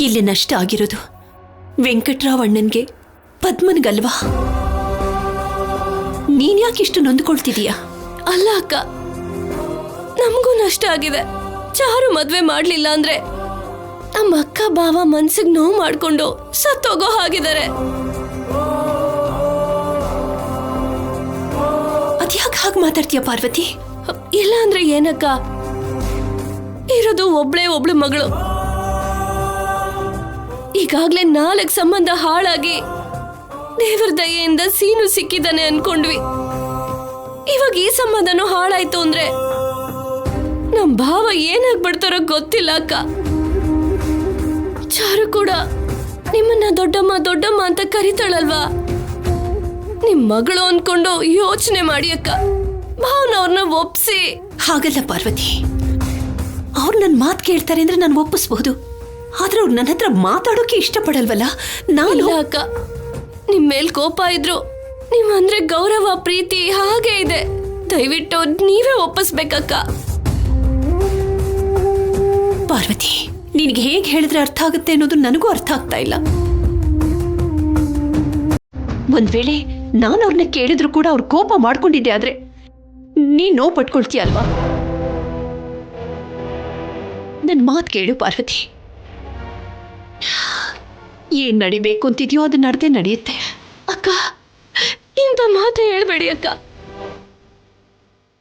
ಇಲ್ಲಿ ನಷ್ಟ ಆಗಿರೋದು ವೆಂಕಟ್ರಾವ್ ಅಣ್ಣನ್ಗೆ ಪದ್ಮನ್ಗಲ್ವಾ? ನೀನ್ಯಾಕಿಷ್ಟು ನೊಂದ್ಕೊಳ್ತಿದೀಯಾ? ಅಲ್ಲ ಅಕ್ಕ, ನಮಗೂ ನಷ್ಟ ಆಗಿದೆ. ಚಾರು ಮದ್ವೆ ಮಾಡ್ಲಿಲ್ಲ ಅಂದ್ರೆ ನಮ್ಮ ಅಕ್ಕ ಬಾವ ಮನ್ಸಿಗೆ ನೋವು ಮಾಡ್ಕೊಂಡು ಸತ್ತೋಗೋ ಹಾಗಿದ್ದಾರೆ. ಅದ್ಯಾಕೆ ಹಾಗೆ ಮಾತಾಡ್ತೀಯ ಪಾರ್ವತಿ? ಇಲ್ಲ ಅಂದ್ರೆ ಏನಕ್ಕ, ಇರೋದು ಒಬ್ಳು ಮಗಳು. ಈಗಾಗ್ಲೇ 4 ಸಂಬಂಧ ಹಾಳಾಗಿ ದೇವರ ದಯೆಯಿಂದ ಸೀನು ಸಿಕ್ಕಿದ್ದಾನೆ ಅನ್ಕೊಂಡ್ವಿ. ಇವಾಗ ಈ ಸಂಬಂಧನೂ ಹಾಳಾಯ್ತು ಅಂದ್ರೆ ನಮ್ ಭಾವ ಏನಾಗ್ಬಿಡ್ತಾರೋ ಗೊತ್ತಿಲ್ಲ ಅಕ್ಕ. ಚಾರು ಕೂಡ ನಿಮ್ಮನ್ನ ದೊಡ್ಡಮ್ಮ ಅಂತ ಕರಿತಾಳಲ್ವಾ? ನಿಮ್ ಮಗಳು ಅನ್ಕೊಂಡು ಯೋಚನೆ ಮಾಡಿ ಅಕ್ಕ. ಭಾವನವ್ರನ್ನ ಒಪ್ಸಿ. ಹಾಗಲ್ಲ ಪಾರ್ವತಿ, ಅವ್ರು ನನ್ನ ಮಾತು ಕೇಳ್ತಾರೆ ಅಂದ್ರೆ ನಾನು ಒಪ್ಪಿಸ್ಬಹುದು. ಆದ್ರೆ ಅವ್ರು ನನ್ನ ಹತ್ರ ಮಾತಾಡೋಕೆ ಇಷ್ಟಪಡಲ್ವಲ್ಲ. ನಾನು ಅಕ್ಕ, ನಿಮ್ ಮೇಲ್ ಕೋಪ ಇದ್ರು ನೀವಂದ್ರೆ ಗೌರವ ಪ್ರೀತಿ ಹಾಗೆ ಇದೆ. ದಯವಿಟ್ಟು ನೀವೇ ಒಪ್ಪಿಸ್ಬೇಕಕ್ಕ. ಪಾರ್ವತಿ, ನಿನಗೆ ಹೇಗೆ ಹೇಳಿದ್ರೆ ಅರ್ಥ ಆಗುತ್ತೆ ಅನ್ನೋದು ನನಗೂ ಅರ್ಥ ಆಗ್ತಾ ಇಲ್ಲ. ಒಂದ್ ವೇಳೆ ನಾನು ಅವ್ರನ್ನ ಕೇಳಿದ್ರು ಕೂಡ ಅವ್ರು ಕೋಪ ಮಾಡ್ಕೊಂಡಿದ್ದೆ ಆದ್ರೆ ನೀನ್ ನೋವು ಪಟ್ಕೊಳ್ತೀಯ ಅಲ್ವಾ? ನನ್ನ ಮಾತು ಕೇಳು ಪಾರ್ವತಿ. ಏನ್ ನಡಿಬೇಕು ಅಂತಿದ್ಯೋ ಅದು ನಡ್ದೇ ನಡೆಯುತ್ತೆ. ಅಕ್ಕ, ಇಂಥ ಮಾತು ಹೇಳ್ಬೇಡಿ ಅಕ್ಕ.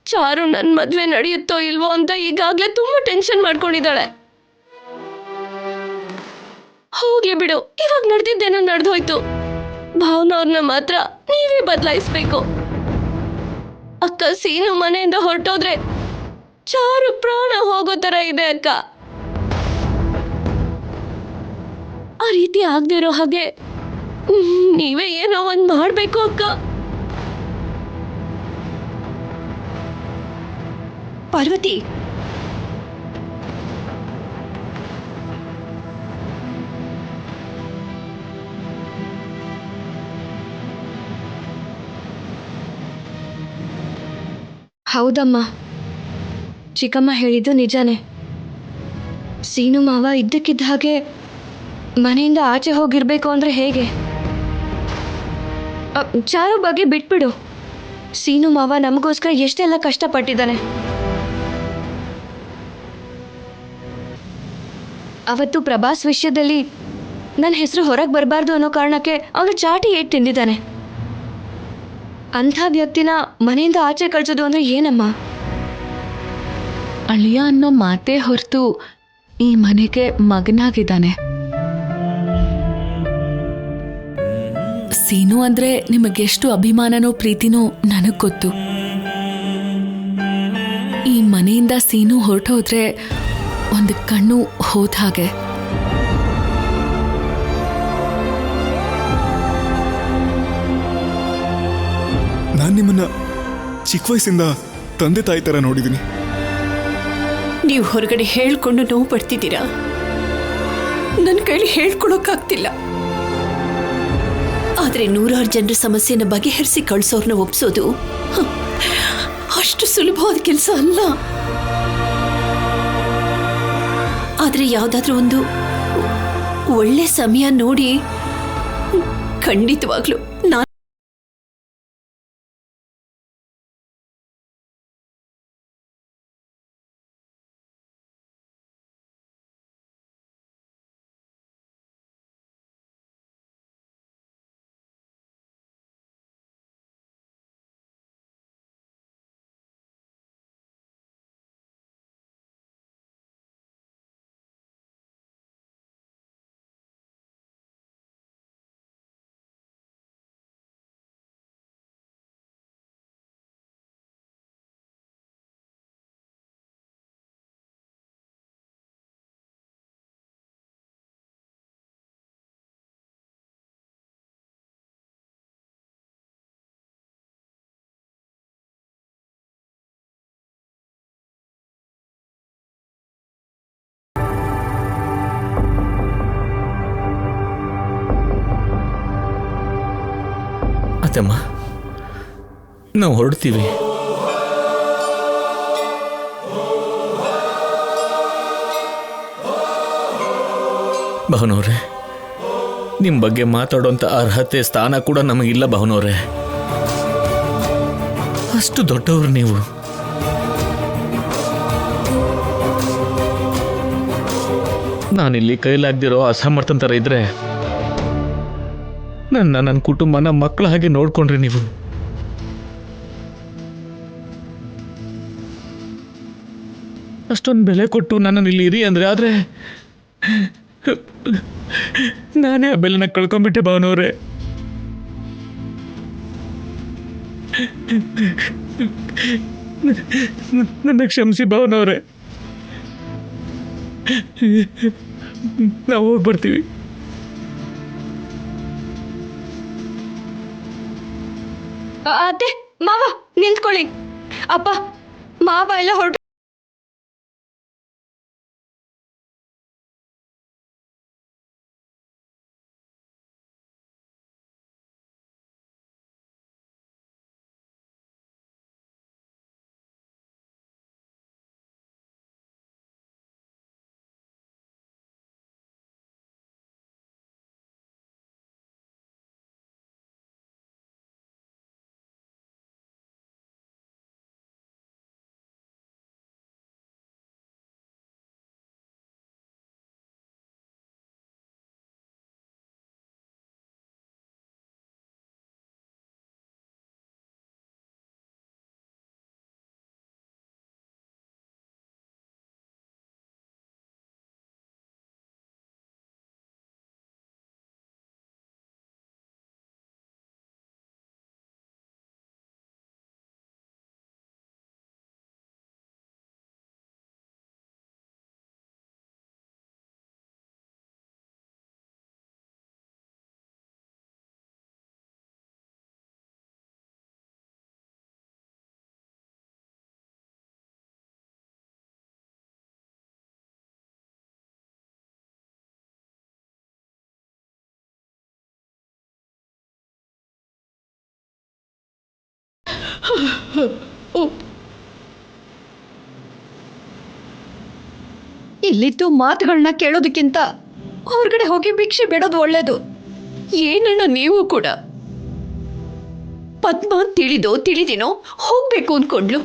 ಚಾರು ನನ್ ಮದ್ವೆ ನಡೆಯುತ್ತೋ ಇಲ್ವೋ ಅಂತ ಈಗಾಗ್ಲೇ ತುಂಬಾ ಟೆನ್ಷನ್ ಮಾಡ್ಕೊಂಡಿದ್ದಾಳೆ. ಹೋಗ್ಲಿ ಬಿಡು, ಇವಾಗ ನಡೆದಿದ್ದೇನೋ ನಡೆದೋಯ್ತು. ಭಾವನವ್ರನ್ನ ಮಾತ್ರ ನೀವೇ ಬದಲಾಯಿಸ್ಬೇಕು. ಅಕ್ಕ, ಸೀನು ಮನೆಯಿಂದ ಹೊರಟೋದ್ರೆ ಚಾರು ಪ್ರಾಣ ಹೋಗೋ ತರ ಇದೆ ಅಕ್ಕ. ಆ ರೀತಿ ಆಗದಿರೋ ಹಾಗೆ ನೀವೇ ಏನೋ ಒಂದ್ ಮಾಡ್ಬೇಕು ಅಕ್ಕ. ಪಾರ್ವತಿ, ಹೌದಮ್ಮ, ಚಿಕ್ಕಮ್ಮ ಹೇಳಿದ್ದು ನಿಜಾನೇ. ಸೀನು ಮಾವ ಇದ್ದಕ್ಕಿದ್ದ ಹಾಗೆ ಮನೆಯಿಂದ ಆಚೆ ಹೋಗಿರ್ಬೇಕು ಅಂದ್ರೆ ಹೇಗೆ? ಚಾರು ಬಗ್ಗೆ ಬಿಟ್ಬಿಡು. ಸೀನು ಮಾವ ನಮಗೋಸ್ಕರ ಎಷ್ಟೆಲ್ಲ ಕಷ್ಟಪಟ್ಟಿದ್ದಾನೆ. ಅವತ್ತು ಪ್ರಭಾಸ್ ವಿಷಯದಲ್ಲಿ ನನ್ನ ಹೆಸರು ಹೊರಗೆ ಬರಬಾರ್ದು ಅನ್ನೋ ಕಾರಣಕ್ಕೆ ಅವನು ಚಾಟಿ ಏಟ್ ತಿಂದಿದ್ದಾನೆ. ಅಂಥ ವ್ಯಕ್ತಿನ ಮನೆಯಿಂದ ಆಚೆ ಕಳ್ಸೋದು ಅಂದ್ರೆ ಏನಮ್ಮ? ಅಳಿಯ ಅನ್ನೋ ಮಾತೇ ಹೊರತು ಈ ಮನೆಗೆ ಮಗನಾಗಿದ್ದಾನೆ. ಸೀನು ಅಂದ್ರೆ ನಿಮಗೆಷ್ಟು ಅಭಿಮಾನನೋ ಪ್ರೀತಿನೋ ನನಗ್ ಗೊತ್ತು. ಈ ಮನೆಯಿಂದ ಸೀನು ಹೊರಟೋದ್ರೆ ಒಂದು ಕಣ್ಣು ಹೋದ ಹಾಗೆ. ನಾನು ನಿಮ್ಮನ್ನ ಚಿಕ್ಕ ವಯಸ್ಸಿಂದ ತಂದೆ ತಾಯಿ ತರ ನೋಡಿದ್ದೀನಿ. ನೀವು ಹೊರಗಡೆ ಹೇಳ್ಕೊಂಡು ನೋವು ಪಡ್ತಿದ್ದೀರಾ, ನನ್ನ ಕೈಲಿ ಹೇಳ್ಕೊಳಕ್ಕಾಗ್ತಿಲ್ಲ. ಆದ್ರೆ 100 ಜನರ ಸಮಸ್ಯೆನ ಬಗೆಹರಿಸಿ ಕಳ್ಸೋರ್ನ ಒಪ್ಸೋದು ಅಷ್ಟು ಸುಲಭವಾದ ಕೆಲಸ ಅಲ್ಲ. ಆದ್ರೆ ಯಾವ್ದಾದ್ರೂ ಒಂದು ಒಳ್ಳೆ ಸಮಯ ನೋಡಿ ಖಂಡಿತವಾಗ್ಲೂ ನಾನು ಅತ್ತಮ್ಮ, ನಾವು ಹೊರಡ್ತೀವಿ. ಭಾವನವ್ರೆ, ನಿಮ್ಮ ಬಗ್ಗೆ ಮಾತಾಡೋಂಥ ಅರ್ಹತೆ ಸ್ಥಾನ ಕೂಡ ನಮಗಿಲ್ಲ ಭಾವನವ್ರೆ. ಅಷ್ಟು ದೊಡ್ಡವರು ನೀವು. ನಾನಿಲ್ಲಿ ಕೈಲಾಗ್ದಿರೋ ಅಸಮರ್ಥನ ಥರ ಇದ್ರೆ ನನ್ನ ಕುಟುಂಬನ ಮಕ್ಕಳ ಹಾಗೆ ನೋಡ್ಕೊಂಡ್ರಿ ನೀವು. ಅಷ್ಟೊಂದು ಬೆಲೆ ಕೊಟ್ಟು ನನ್ನನ್ನು ಇಲ್ಲಿ ಇರಿ ಅಂದರೆ ಆದರೆ ನಾನೇ ಆ ಬೆಲೆನ ಕಳ್ಕೊಂಡ್ಬಿಟ್ಟೆ ಭಾವನವ್ರೆ. ನನ್ನ ಕ್ಷಮಿಸಿ ಭಾವನವ್ರೆ. ನಾವು ಹೋಗಿ ಬರ್ತೀವಿ. ಅತ್ತೆ, ಮಾವ ನಿಂತ್ಕೊಳ್ಳಿ. ಅಪ್ಪ, ಮಾವ ಎಲ್ಲ ಹೊರಟು. ಇಲ್ಲಿದ್ದು ಮಾತುಗಳನ್ನ ಕೇಳೋದಕ್ಕಿಂತ ಹೊರಗಡೆ ಹೋಗಿ ಭಿಕ್ಷೆ ಬೇಡೋದು ಒಳ್ಳೇದು. ಏನಣ್ಣ ನೀವು ಕೂಡ ಪದ್ಮ ತಿಳಿದಿನೋ ಹೋಗ್ಬೇಕು ಅನ್ಕೊಂಡ್ಲು.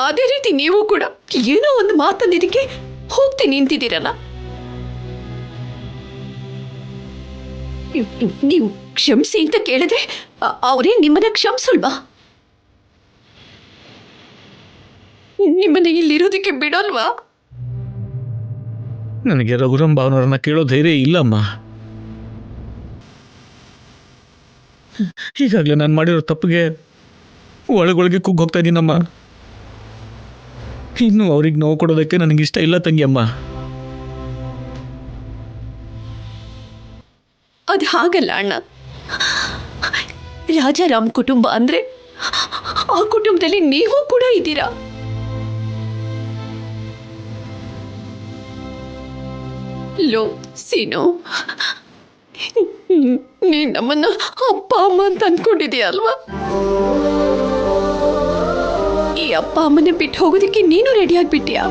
ಅದೇ ರೀತಿ ನೀವು ಕೂಡ ಏನೋ ಒಂದು ಮಾತಂದಿದ್ದಕ್ಕೆ ಹೋಗ್ತಿ ನಿಂತಿದ್ದೀರಲ್ಲ. ನೀವು ಕ್ಷಮಿಸಿ ಅಂತ ಕೇಳಿದ್ರೆ ಅವರೇ ನಿಮ್ಮನ್ನ ಕ್ಷಮಿಸಲ್ವಾ? ನಿಮ್ಮನ್ನ ಇಲ್ಲಿರೋದಕ್ಕೆ ಬಿಡೋಲ್ವಾ? ನನಗೆ ರಘುರಾಮ್ ಭಾವನವ್ರನ್ನ ಕೇಳೋ ಧೈರ್ಯ ಇಲ್ಲಮ್ಮ. ಈಗಾಗಲೇ ನಾನು ಮಾಡಿರೋ ತಪ್ಪಿಗೆ ಒಳಗೊಳಗೆ ಕುಗ್ಗೋಗ್ತಾ ಇದ್ದೀನಮ್ಮ. ಇನ್ನು ಅವ್ರಿಗೆ ನೋವು ಕೊಡೋದಕ್ಕೆ ನನಗಿಷ್ಟ ಇಲ್ಲ ತಂಗಿಯಮ್ಮ. ಅದು ಹಾಗಲ್ಲ ಅಣ್ಣ. ರಾಜಾರಾಮ್ ಕುಟುಂಬ ಅಂದ್ರೆ ಆ ಕುಟುಂಬದಲ್ಲಿ ನೀವು ಕೂಡ ಇದ್ದೀರಾ. ಲೋ ಸೀನು, ನೀನ್ ನಮ್ಮನ್ನ ಅಪ್ಪ ಅಮ್ಮ ಅಂತ ಅನ್ಕೊಂಡಿದೀಯ ಅಲ್ವಾ? ಈ ಅಪ್ಪ ಅಮ್ಮನ ಬಿಟ್ಟು ಹೋಗೋದಕ್ಕೆ ನೀನು ರೆಡಿ ಆಗ್ಬಿಟ್ಟಿಯಾ?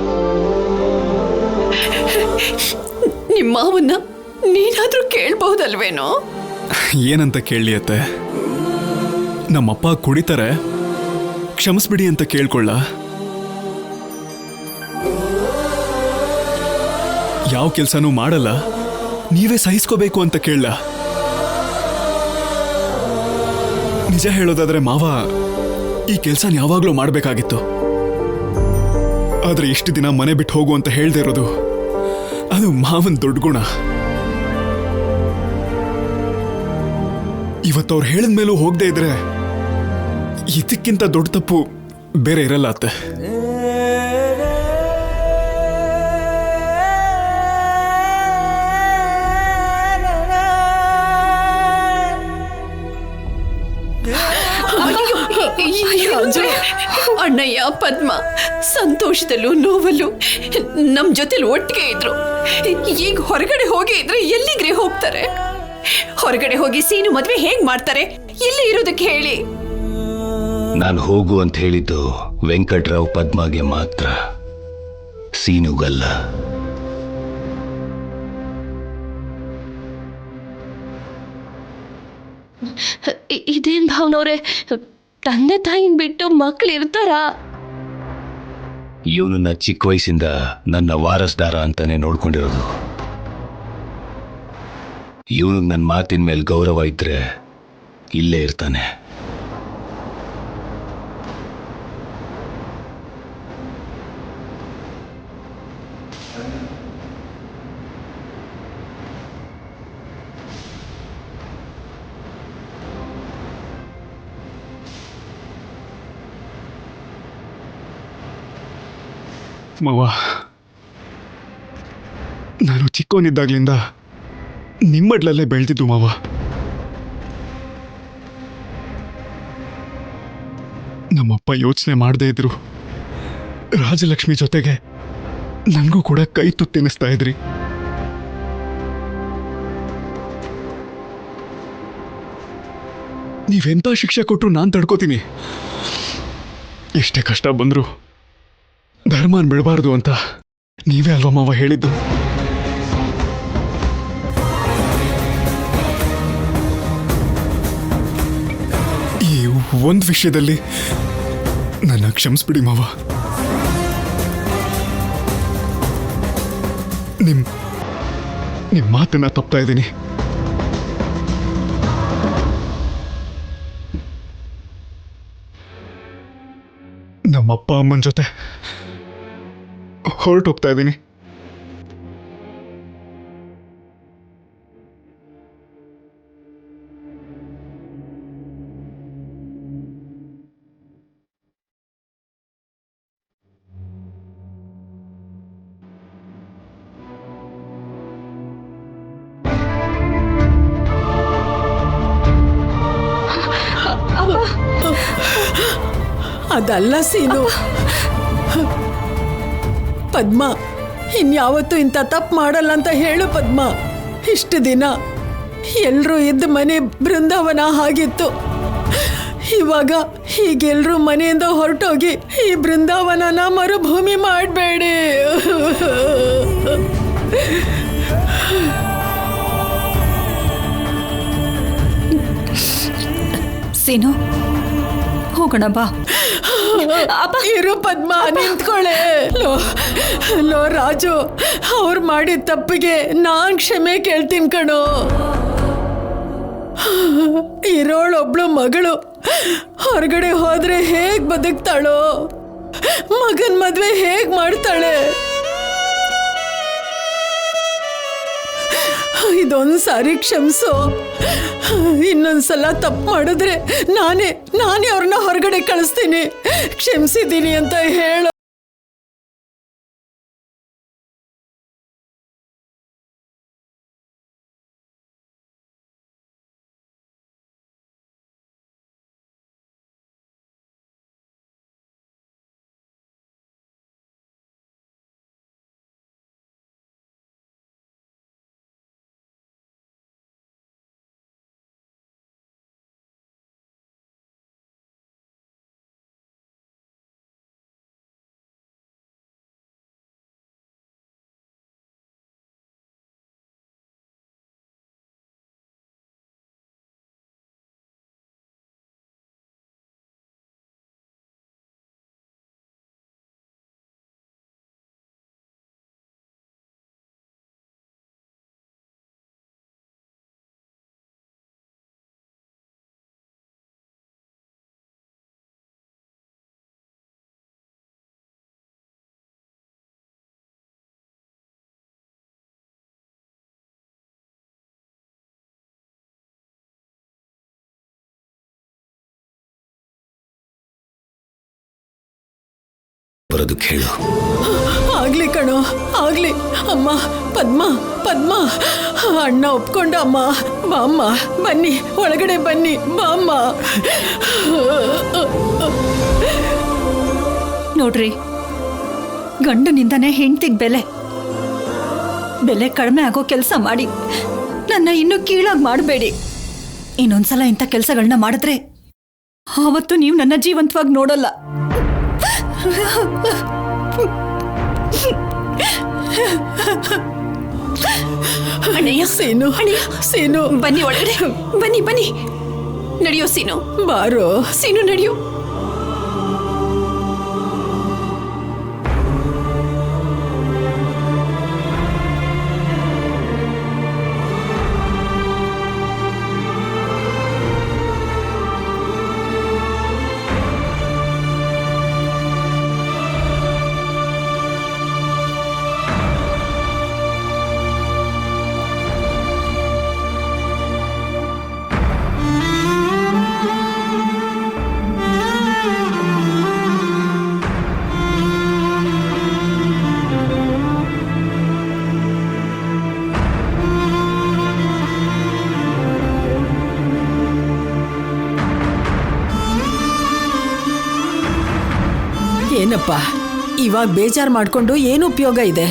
ನಿಮ್ಮ ಮಾವನ್ನ ನೀನಾದ್ರೂ ಕೇಳ್ಬಹುದಲ್ವೇನೋ? ಏನಂತ ಕೇಳಲಿ ಅತ್ತೆ? ನಮ್ಮಪ್ಪ ಕುಡಿತಾರೆ, ಕ್ಷಮಿಸ್ಬಿಡಿ ಅಂತ ಕೇಳ್ಕೊಳ್ಳ? ಯಾವ ಕೆಲಸನೂ ಮಾಡಲ್ಲ, ನೀವೇ ಸಹಿಸ್ಕೋಬೇಕು ಅಂತ ಕೇಳಲ್ಲ? ನಿಜ ಹೇಳೋದಾದ್ರೆ ಮಾವ ಈ ಕೆಲಸ ಯಾವಾಗ್ಲೂ ಮಾಡಬೇಕಾಗಿತ್ತು. ಆದ್ರೆ ಇಷ್ಟು ದಿನ ಮನೆ ಬಿಟ್ಟು ಹೋಗು ಅಂತ ಹೇಳ್ದೆ ಇರೋದು ಅದು ಮಾವನ್ ದೊಡ್ಡ ಗುಣ. ಇವತ್ತವ್ರು ಹೇಳಿದ ಮೇಲೂ ಹೋಗದೆ ಇದ್ರೆ ಇದಕ್ಕಿಂತ ದೊಡ್ಡ ತಪ್ಪು ಬೇರೆ ಇರಲ್ಲ ಅತ್ತೆ. ಅಣ್ಣಯ್ಯ ಪದ್ಮ ಸಂತೋಷದಲ್ಲೂ ನೋವಲ್ಲೂ ನಮ್ ಜೊತೆಲಿ ಒಟ್ಟಿಗೆ ಇದ್ರು. ಈಗ ಹೊರಗಡೆ ಹೋಗಿ ಇದ್ರೆ ಎಲ್ಲಿಗ್ರೆ ಹೋಗ್ತಾರೆ? ಹೊರಗಡೆ ಹೋಗಿ ಸೀನು ಮದ್ವೆ ಹೇಗ್ ಮಾಡ್ತಾರೆ? ಇಲ್ಲಿ ಇರೋದಕ್ಕೆ ಹೇಳಿ. ನಾನು ಹೋಗು ಅಂತ ಹೇಳಿದ್ದು ವೆಂಕಟ್ರಾವ್ ಪದ್ಮಗೆ ಮಾತ್ರ, ಸೀನುಗಲ್ಲ. ಇದೇನ್ ಭಾವನವ್ರೆ, ತಂದೆ ತಾಯಿನ ಬಿಟ್ಟು ಮಕ್ಳು ಇರ್ತಾರಾ? ಇವನನ್ನ ಚಿಕ್ಕ ವಯಸ್ಸಿಂದ ನನ್ನ ವಾರಸ್ದಾರ ಅಂತಾನೆ ನೋಡ್ಕೊಂಡಿರೋದು. ಇವನಿಗೆ ನನ್ನ ಮಾತಿನ ಮೇಲೆ ಗೌರವ ಇದ್ರೆ ಇಲ್ಲೇ ಇರ್ತಾನೆ. ಮಾವ, ನಾನು ಚಿಕ್ಕವನಿದ್ದಾಗ್ಲಿಂದ ನಿಮ್ಮಡ್ಲಲ್ಲೇ ಬೆಳೆದಿದ್ದು ಮಾವ. ನಮ್ಮಪ್ಪ ಯೋಚನೆ ಮಾಡದೇ ಇದ್ರು ರಾಜಲಕ್ಷ್ಮಿ ಜೊತೆಗೆ ನನಗೂ ಕೂಡ ಕೈ ತುತ್ತಿನಿಸ್ತಾ ಇದ್ರಿ. ನೀವೆಂಥ ಶಿಕ್ಷೆ ಕೊಟ್ಟರು ನಾನು ತಡ್ಕೋತೀನಿ. ಎಷ್ಟೇ ಕಷ್ಟ ಬಂದ್ರು ಧರ್ಮನ್ ಬಿಡಬಾರ್ದು ಅಂತ ನೀವೇ ಅಲ್ವಾ ಮಾವ ಹೇಳಿದ್ದು? ಈ ಒಂದು ವಿಷಯದಲ್ಲಿ ನನ್ನ ಕ್ಷಮಿಸ್ಬಿಡಿ ಮಾವ. ನಿಮ್ಮ ಮಾತನ್ನ ತಪ್ತಾ ಇದ್ದೀನಿ. ನಮ್ಮಪ್ಪ ಅಮ್ಮನ ಜೊತೆ ಹೊರಟೋಗ್ತಾ ಇದ್ದೀನಿ. ಅದಲ್ಲ ಸೀನು, ಪದ್ಮ ಇನ್ಯಾವತ್ತೂ ಇಂಥ ತಪ್ಪು ಮಾಡಲ್ಲ ಅಂತ ಹೇಳು ಪದ್ಮ. ಇಷ್ಟು ದಿನ ಎಲ್ಲರೂ ಇದ್ದ ಮನೆ ಬೃಂದಾವನ ಆಗಿತ್ತು. ಇವಾಗ ಹೀಗೆಲ್ಲರೂ ಮನೆಯಿಂದ ಹೊರಟೋಗಿ ಈ ಬೃಂದಾವನನ ಮರುಭೂಮಿ ಮಾಡಬೇಡಿ. ಸೀನು, ಹೋಗೋಣ ಬಾ. ಇರು ಪದ್ಮ, ನಿಂತ್ಕೊಳ್ಳೆ. ಲೋ ರಾಜು, ಅವ್ರು ಮಾಡಿದ ತಪ್ಪಿಗೆ ನಾನ್ ಕ್ಷಮೆ ಕೇಳ್ತೀನಿ ಕಣೋ. ಇರೋಳೊಬ್ಳು ಮಗಳು ಹೊರಗಡೆ ಹೋದ್ರೆ ಹೇಗ್ ಬದುಕ್ತಾಳೋ, ಮಗನ್ ಮದ್ವೆ ಹೇಗ್ ಮಾಡ್ತಾಳೆ? ಇದೊಂದ್ ಸಾರಿ ಕ್ಷಮಿಸು. ಇನ್ನೊಂದ್ಸಲ ತಪ್ಪು ಮಾಡಿದ್ರೆ ನಾನೇ ಅವ್ರನ್ನ ಹೊರಗಡೆ ಕಳಿಸ್ತೀನಿ. ಕ್ಷಮಿಸಿದ್ದೀನಿ ಅಂತ ಹೇಳು. ಬರೋದಕ್ಕೆ ಹೇಳು. ಆಗ್ಲಿ ಕಣೋ, ಆಗ್ಲಿ. ಅಮ್ಮ, ಪದ್ಮ ಪದ್ಮ, ಅಣ್ಣ ಒಪ್ಕೊಂಡ ಅಮ್ಮ. ಬಾ ಅಮ್ಮ, ಬನ್ನಿ ಒಳಗಡೆ ಬನ್ನಿ, ಬಾ ಅಮ್ಮ. ನೋಡ್ರಿ, ಗಂಡನಿಂದನೇ ಹೆಂಡ್ತಿಗೆ ಬೆಲೆ ಕಡಿಮೆ ಆಗೋ ಕೆಲಸ ಮಾಡಿ ನನ್ನ ಇನ್ನೂ ಕೀಳಾಗಿ ಮಾಡಬೇಡಿ. ಇನ್ನೊಂದ್ಸಲ ಇಂಥ ಕೆಲಸಗಳನ್ನ ಮಾಡಿದ್ರೆ ಆವತ್ತು ನೀವು ನನ್ನ ಜೀವಂತವಾಗಿ ನೋಡಲ್ಲ. ಅಣ್ಣಯ್ಯ, ಸೇನು, ಅಣ್ಣಯ್ಯ, ಸೇನು, ಬನ್ನಿ ಒಳಗಡೆ, ಬನ್ನಿ ಬನ್ನಿ. ನಡೆಯೋ ಸೀನು, ಬಾರೋ. ಸೀನು ನಡೆಯೋ. ಏನಪ್ಪ ಇವಾಗ ಬೇಜಾರು ಮಾಡ್ಕೊಂಡು ಏನು ಉಪಯೋಗ ಇದೆ?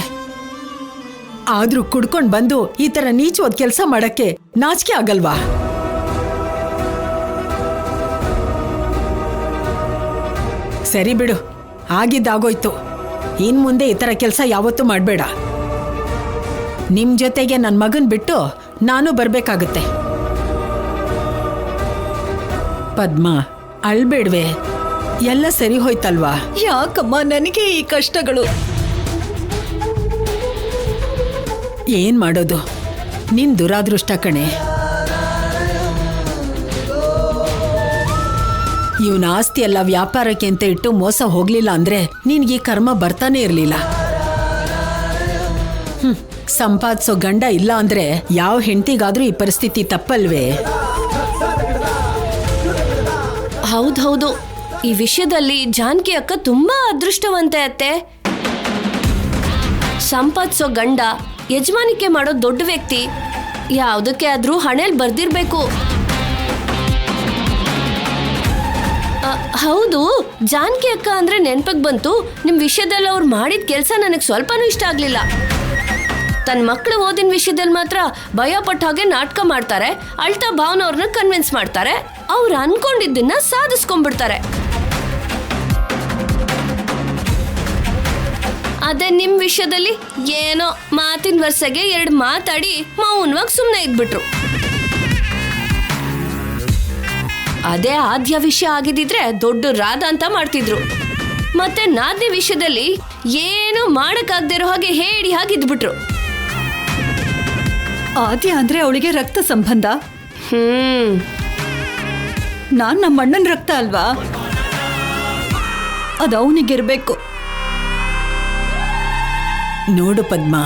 ಆದ್ರೂ ಕುಡ್ಕೊಂಡ್ ಬಂದು ಈ ತರ ನೀಚವಾದ ಕೆಲಸ ಮಾಡಕ್ಕೆ ನಾಚಿಕೆ ಆಗಲ್ವಾ? ಸರಿ ಬಿಡು, ಆಗಿದ್ದಾಗೋಯ್ತು. ಇನ್ ಮುಂದೆ ಈ ತರ ಕೆಲಸ ಯಾವತ್ತೂ ಮಾಡಬೇಡ. ನಿಮ್ ಜೊತೆಗೆ ನನ್ನ ಮಗನ್ ಬಿಟ್ಟು ನಾನು ಬರ್ಬೇಕಾಗತ್ತೆ. ಪದ್ಮ, ಅಳ್ಬೇಡ್ವೆ, ಎಲ್ಲ ಸರಿ ಹೋಯ್ತಲ್ವಾ? ಯಾಕಮ್ಮ ನನಗೆ ಈ ಕಷ್ಟಗಳು? ಏನ್ ಮಾಡೋದು, ನಿನ್ ದುರಾದೃಷ್ಟ ಕಣೆ. ಇವನ ಆಸ್ತಿ ಎಲ್ಲ ವ್ಯಾಪಾರಕ್ಕೆ ಅಂತ ಇಟ್ಟು ಮೋಸ ಹೋಗ್ಲಿಲ್ಲ ಅಂದ್ರೆ ನಿನ್ಗೆ ಈ ಕರ್ಮ ಬರ್ತಾನೆ ಇರ್ಲಿಲ್ಲ. ಸಂಪಾದಿಸೋ ಗಂಡ ಇಲ್ಲ ಅಂದ್ರೆ ಯಾವ ಹೆಂಡತಿಗಾದ್ರೂ ಈ ಪರಿಸ್ಥಿತಿ ತಪ್ಪಲ್ವೇ? ಹೌದೌದು, ಈ ವಿಷಯದಲ್ಲಿ ಜಾನಕಿ ಅಕ್ಕ ತುಂಬಾ ಅದೃಷ್ಟವಂತೆ ಅತ್ತೆ. ಸಂಪಾದಿಸೋ ಗಂಡ, ಯಜಮಾನಿಕೆ ಮಾಡೋ ದೊಡ್ಡ ವ್ಯಕ್ತಿ, ಯಾವುದಕ್ಕೆ ಆದ್ರೂ ಹಣೆಯಲ್ಲಿ ಬರ್ದಿರ್ಬೇಕು. ಹೌದು, ಜಾನಕಿ ಅಕ್ಕ ಅಂದ್ರೆ ನೆನ್ಪಕ್ ಬಂತು. ನಿಮ್ ವಿಷಯದಲ್ಲಿ ಅವ್ರು ಮಾಡಿದ ಕೆಲಸ ನನಗೆ ಸ್ವಲ್ಪನೂ ಇಷ್ಟ ಆಗ್ಲಿಲ್ಲ. ತನ್ನ ಮಕ್ಕಳು ಓದಿನ ವಿಷಯದಲ್ಲಿ ಮಾತ್ರ ಭಯ ಪಟ್ಟ ಹಾಗೆ ನಾಟಕ ಮಾಡ್ತಾರೆ, ಅಳ್ತಾ ಭಾವನವ್ರನ್ನ ಕನ್ವಿನ್ಸ್ ಮಾಡ್ತಾರೆ, ಅವ್ರು ಅನ್ಕೊಂಡಿದ್ದನ್ನ ಸಾಧಿಸ್ಕೊಂಡ್ಬಿಡ್ತಾರೆ. ಅದೇ ನಿಮ್ ವಿಷಯದಲ್ಲಿ ಏನೋ ಮಾತಿನ ವರ್ಷಗೆ 2 ಮಾತಾಡಿ ಮೌನವಾಗಿ ಸುಮ್ಮನೆ ಇದ್ಬಿಟ್ರು. ಅದೇ ಆದ್ಯ ವಿಷಯ ಆಗಿದ್ದಿದ್ರೆ ದೊಡ್ಡ ರಾಧ ಅಂತ ಮಾಡ್ತಿದ್ರು. ಮತ್ತೆ ನಾದ್ಯ ವಿಷಯದಲ್ಲಿ ಏನು ಮಾಡಕ್ಕಾಗ್ದಿರೋ ಹಾಗೆ ಹೇಳಿ ಹಾಗಿದ್ಬಿಟ್ರು. ಆದ್ಯ ಅಂದ್ರೆ ಅವಳಿಗೆ ರಕ್ತ ಸಂಬಂಧ. ನಾನ್ ನಮ್ಮ ಅಣ್ಣನ ರಕ್ತ ಅಲ್ವಾ? ಅದು ಅವನಿಗಿರ್ಬೇಕು. ನೋಡು ಪದ್ಮ,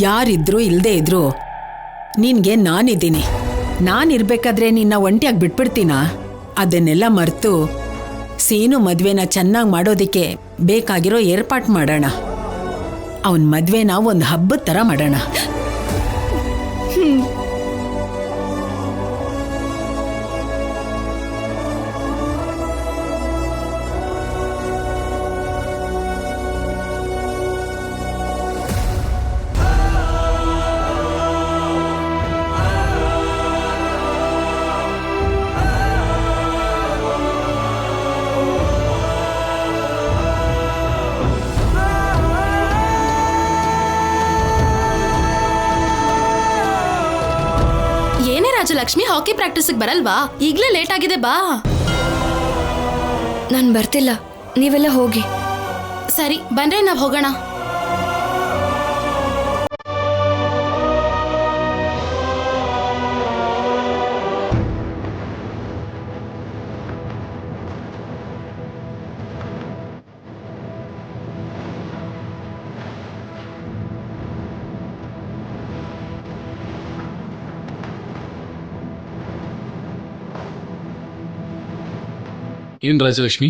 ಯಾರಿದ್ರು ಇಲ್ದೇ ಇದ್ರು ನಿನ್ಗೆ ನಾನಿದ್ದೀನಿ. ನಾನಿರ್ಬೇಕಾದ್ರೆ ನಿನ್ನ ಒಂಟಿಯಾಗಿ ಬಿಟ್ಬಿಡ್ತೀನ? ಅದನ್ನೆಲ್ಲ ಮರೆತು ಸೀನು ಮದ್ವೆನ ಚೆನ್ನಾಗಿ ಮಾಡೋದಿಕ್ಕೆ ಬೇಕಾಗಿರೋ ಏರ್ಪಾಟ್ ಮಾಡೋಣ. ಅವನ್ ಮದ್ವೆನ ಒಂದು ಹಬ್ಬದ ಥರ ಮಾಡೋಣ. ರಾಜಲಕ್ಷ್ಮಿ, ಹಾಕಿ ಪ್ರಾಕ್ಟೀಸಿಗೆ ಬರಲ್ವಾ? ಈಗ್ಲೇ ಲೇಟ್ ಆಗಿದೆ, ಬಾ. ನಾನು ಬರ್ತಿಲ್ಲ, ನೀವೆಲ್ಲ ಹೋಗಿ. ಸರಿ ಬನ್ರಿ, ನಾವ್ ಹೋಗೋಣ. ಏನು ರಾಜಲಕ್ಷ್ಮಿ,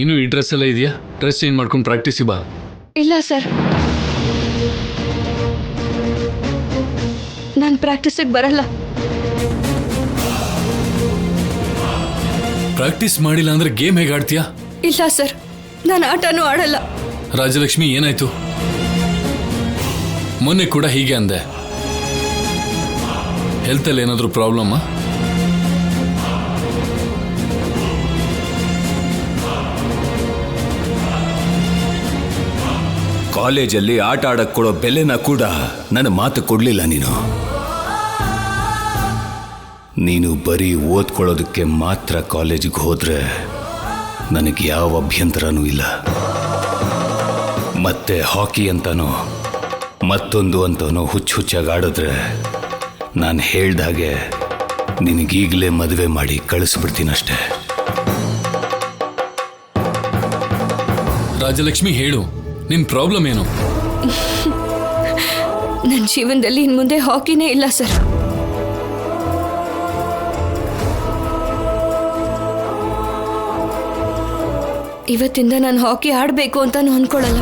ಇನ್ನೂ ಈ ಡ್ರೆಸ್ ಎಲ್ಲ ಇದೆಯಾ? ಡ್ರೆಸ್ ಚೇಂಜ್ ಮಾಡ್ಕೊಂಡು ಪ್ರಾಕ್ಟೀಸಿಗೆ ಬಾ. ಇಲ್ಲ ಸರ್, ನಾನು ಪ್ರಾಕ್ಟೀಸಿಗೆ ಬರಲ್ಲ. ಪ್ರಾಕ್ಟೀಸ್ ಮಾಡಿಲ್ಲ ಅಂದ್ರೆ ಗೇಮ್ ಹೇಗೆ ಆಡ್ತೀಯಾ? ಇಲ್ಲ ಸರ್, ನಾನು ಆಟನೂ ಆಡಲ್ಲ. ರಾಜಲಕ್ಷ್ಮಿ, ಏನಾಯ್ತು? ಮೊನ್ನೆ ಕೂಡ ಹೀಗೆ ಅಂದೆ. ಹೆಲ್ತಲ್ಲಿ ಏನಾದರೂ ಪ್ರಾಬ್ಲಮ್ಮಾ? ಕಾಲೇಜಲ್ಲಿ ಆಟ ಆಡಕ್ಕೆ ಕೊಡೋ ಬೆಲೆನ ಕೂಡ ನನ್ನ ಮಾತು ಕೊಡ್ಲಿಲ್ಲ ನೀನು. ನೀನು ಬರೀ ಓದ್ಕೊಳ್ಳೋದಕ್ಕೆ ಮಾತ್ರ ಕಾಲೇಜಿಗೆ ಹೋದ್ರೆ ನನಗೆ ಯಾವ ಅಭ್ಯಂತರನೂ ಇಲ್ಲ. ಮತ್ತೆ ಹಾಕಿ ಅಂತಾನೋ ಮತ್ತೊಂದು ಅಂತಾನೋ ಹುಚ್ಚಾಗಿ ಆಡಿದ್ರೆ ನಾನು ಹೇಳ್ದಾಗೆ ನಿನಗೀಗಲೇ ಮದುವೆ ಮಾಡಿ ಕಳಿಸ್ಬಿಡ್ತೀನಷ್ಟೆ. ರಾಜಲಕ್ಷ್ಮಿ, ಹೇಳು, ನಿನ್ನ ಪ್ರಾಬ್ಲಮ್ ಏನು? ನನ್ನ ಜೀವನದಲ್ಲಿ ಇನ್ನು ಮುಂದೆ ಹಾಕಿನೇ ಇಲ್ಲ ಸರ್. ಇವತ್ತಿಂದ ನಾನು ಹಾಕಿ ಆಡಬೇಕು ಅಂತಾನು ಅನ್ಕೊಳ್ಳಲ್ಲ.